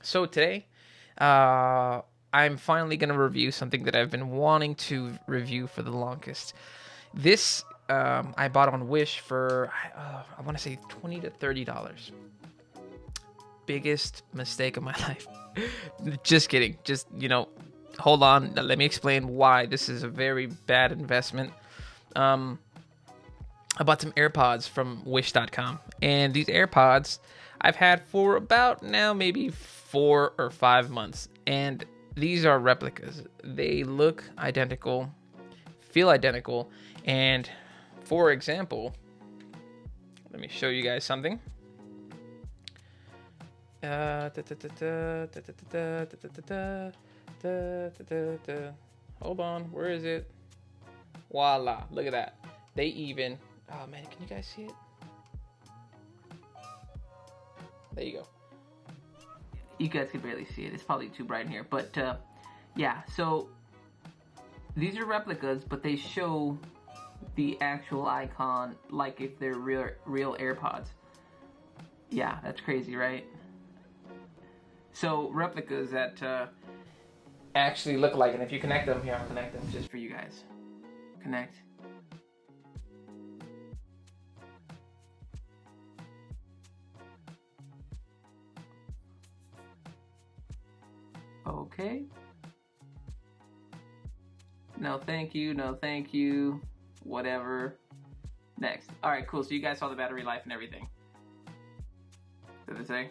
So today, uh, I'm finally going to review something that I've been wanting to review for the longest. This I bought on Wish for I want to say $20 to $30. Biggest mistake of my life. Just kidding. Just hold on. Let me explain why this is a very bad investment. Um, I bought some AirPods from Wish.com, and these AirPods I've had for about now maybe 4 or 5 months, and these are replicas. They look identical, feel identical, and for example, let me show you guys something. Hold on, where is it? Voila, look at that. They even, oh man, can you guys see it? There you go. You guys can barely see it. It's probably too bright in here. But yeah, so these are replicas, but they show the actual icon like if they're real AirPods. Yeah, that's crazy, right? So replicas that actually look like, and if you connect them, here I'll connect them just for you guys. Connect. Okay. No, thank you. No, thank you. Whatever. Next. All right, cool. So you guys saw the battery life and everything. Does it say?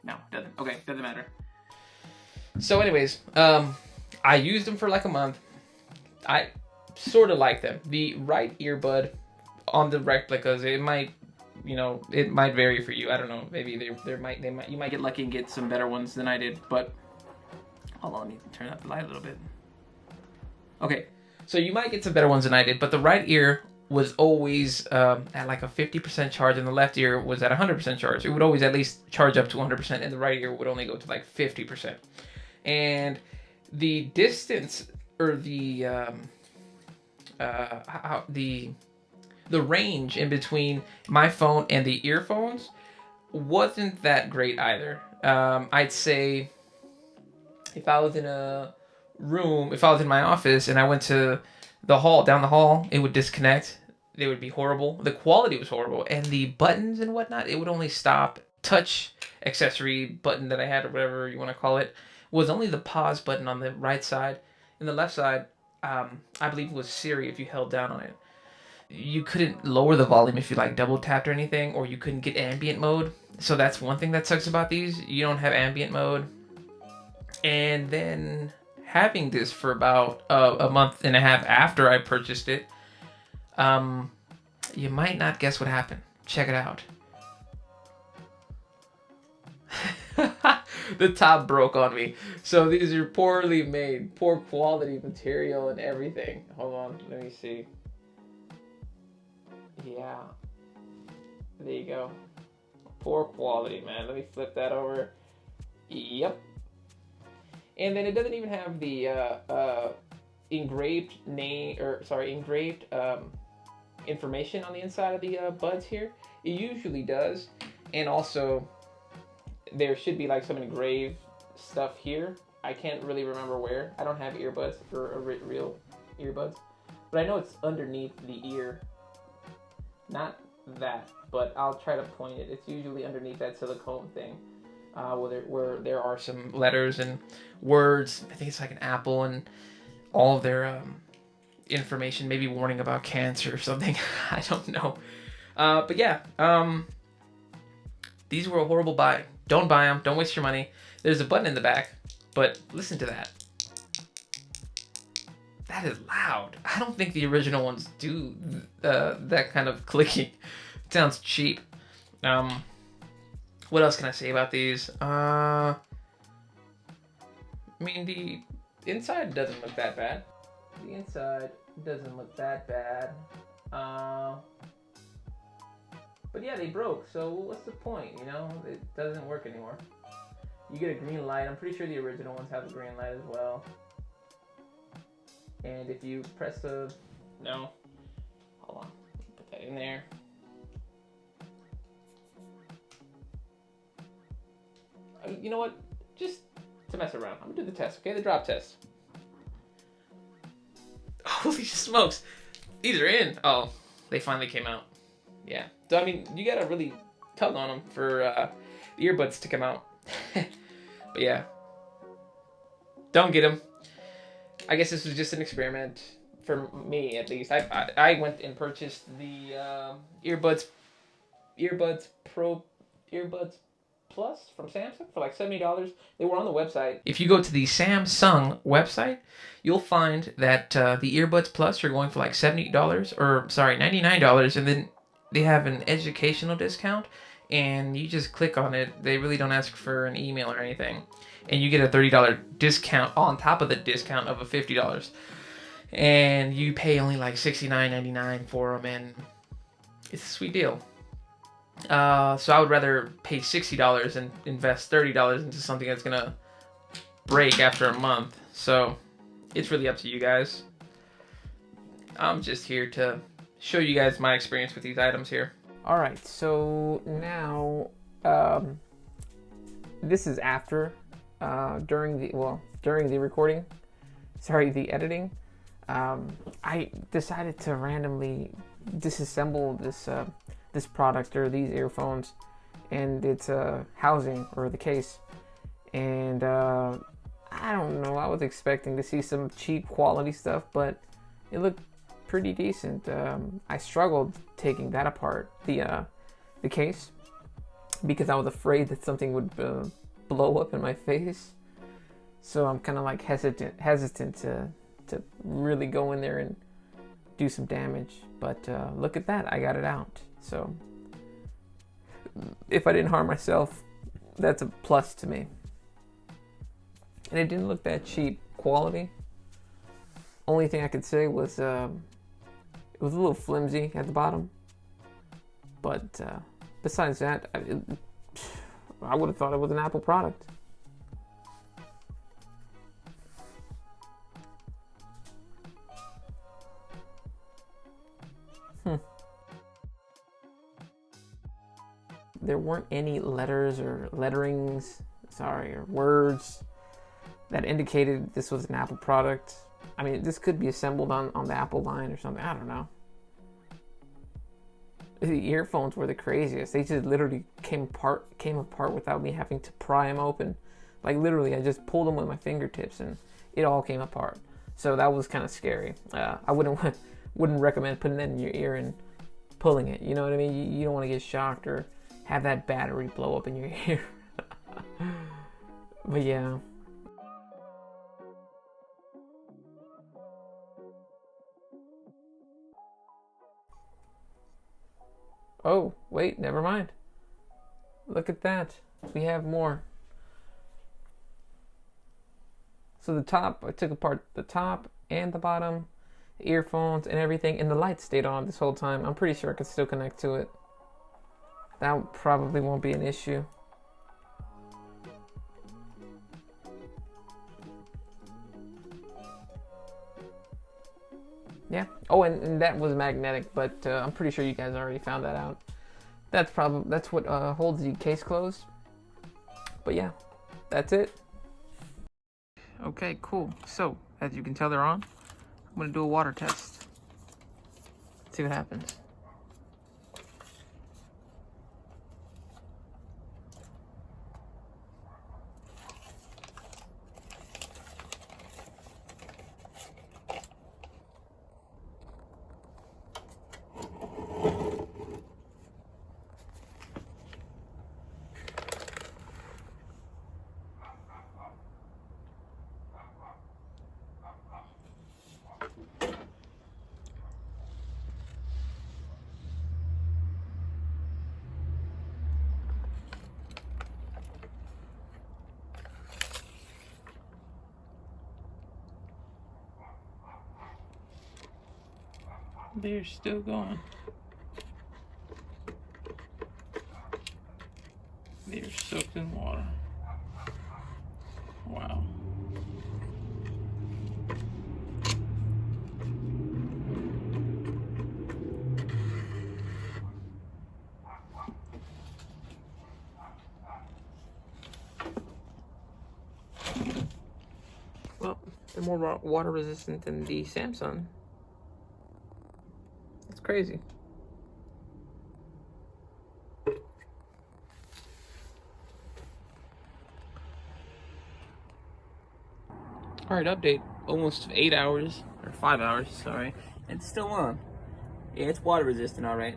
No, doesn't. Okay, doesn't matter. So, anyways, I used them for like a month. I sort of like them. The right earbud on the replicas, it might, it might vary for you. I don't know. Maybe you might get lucky and get some better ones than I did. But hold on, let me turn up the light a little bit. Okay, so you might get some better ones than I did, but the right ear was always at like a 50% charge, and the left ear was at 100% charge. It would always at least charge up to 100%, and the right ear would only go to like 50%. And the distance, or the range in between my phone and the earphones wasn't that great either. I'd say if I was in a room, if I was in my office and I went to down the hall, it would disconnect. They would be horrible. The quality was horrible, and the buttons and whatnot, it would only stop. Touch accessory button that I had, or whatever you want to call it, was only the pause button on the right side. And the left side, I believe, was Siri if you held down on it. You couldn't lower the volume if you like double tapped or anything, or you couldn't get ambient mode. So that's one thing that sucks about these. You don't have ambient mode. And then having this for about a month and a half after I purchased it, you might not guess what happened. Check it out. The top broke on me. So these are poorly made, poor quality material and everything. Hold on, let me see. Yeah, there you go. Poor quality, man. Let me flip that over. Yep. And then it doesn't even have the engraved information on the inside of the buds here. It usually does, and also there should be like some engraved stuff here. I can't really remember where. I don't have earbuds or real earbuds, but I know it's underneath the ear. Not that, but I'll try to point it. It's usually underneath that silicone thing. Where there are some letters and words. I think it's like an apple and all of their information, maybe warning about cancer or something. I don't know. But yeah, these were a horrible buy. Don't buy them. Don't waste your money. There's a button in the back, but listen to that. That is loud. I don't think the original ones do that kind of clicking. It sounds cheap. What else can I say about these? I mean, the inside doesn't look that bad. The inside doesn't look that bad. But yeah, they broke, so what's the point, It doesn't work anymore. You get a green light. I'm pretty sure the original ones have a green light as well. And if you press the... No. Hold on. Put that in there. you know what? Just to mess around, I'm gonna do the test, okay? The drop test. Holy smokes. These are in. Oh, they finally came out. Yeah. So, I mean, you gotta really tug on them for the earbuds to come out. But yeah. Don't get them. I guess this was just an experiment. For me, at least. I went and purchased the earbuds Plus from Samsung for like $70. They were on the website. If you go to the Samsung website, you'll find that the earbuds Plus are going for like $70 or sorry, $99, and then they have an educational discount, and you just click on it. They really don't ask for an email or anything, and you get a $30 discount on top of the discount of a $50, and you pay only like $69.99 for them, and it's a sweet deal. So I would rather pay $60 and invest $30 into something that's gonna break after a month. So it's really up to you guys. I'm just here to show you guys my experience with these items here. All right, so now this is after during the recording. Sorry, the editing. I decided to randomly disassemble this product or these earphones and its housing or the case, and I don't know, I was expecting to see some cheap quality stuff, but it looked pretty decent. I struggled taking that apart, the case, because I was afraid that something would blow up in my face, so I'm kind of like hesitant to really go in there and do some damage. But look at that, I got it out. So if I didn't harm myself, that's a plus to me. And it didn't look that cheap quality. Only thing I could say was it was a little flimsy at the bottom. But besides that, I would have thought it was an Apple product. There weren't any letters or letterings, or words that indicated this was an Apple product. I mean, this could be assembled on the Apple line or something. I don't know. The earphones were the craziest. They just literally came apart without me having to pry them open. Like literally, I just pulled them with my fingertips and it all came apart. So that was kind of scary. I wouldn't recommend putting that in your ear and pulling it. You know what I mean? You don't want to get shocked or have that battery blow up in your ear. But yeah. Oh, wait, never mind. Look at that. We have more. So the top, I took apart the top and the bottom, the earphones and everything, and the light stayed on this whole time. I'm pretty sure I could still connect to it. That probably won't be an issue. Yeah. Oh, and that was magnetic, but I'm pretty sure you guys already found that out. That's what holds the case closed. But yeah, that's it. Okay, cool. So, as you can tell, they're on. I'm gonna do a water test. See what happens. They're still going. They're soaked in water. Wow. They're more water resistant than the Samsung. It's crazy. Alright, update. Almost 8 hours, or 5 hours, sorry. It's still on. Yeah, it's water resistant, alright.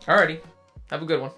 Alrighty. Have a good one.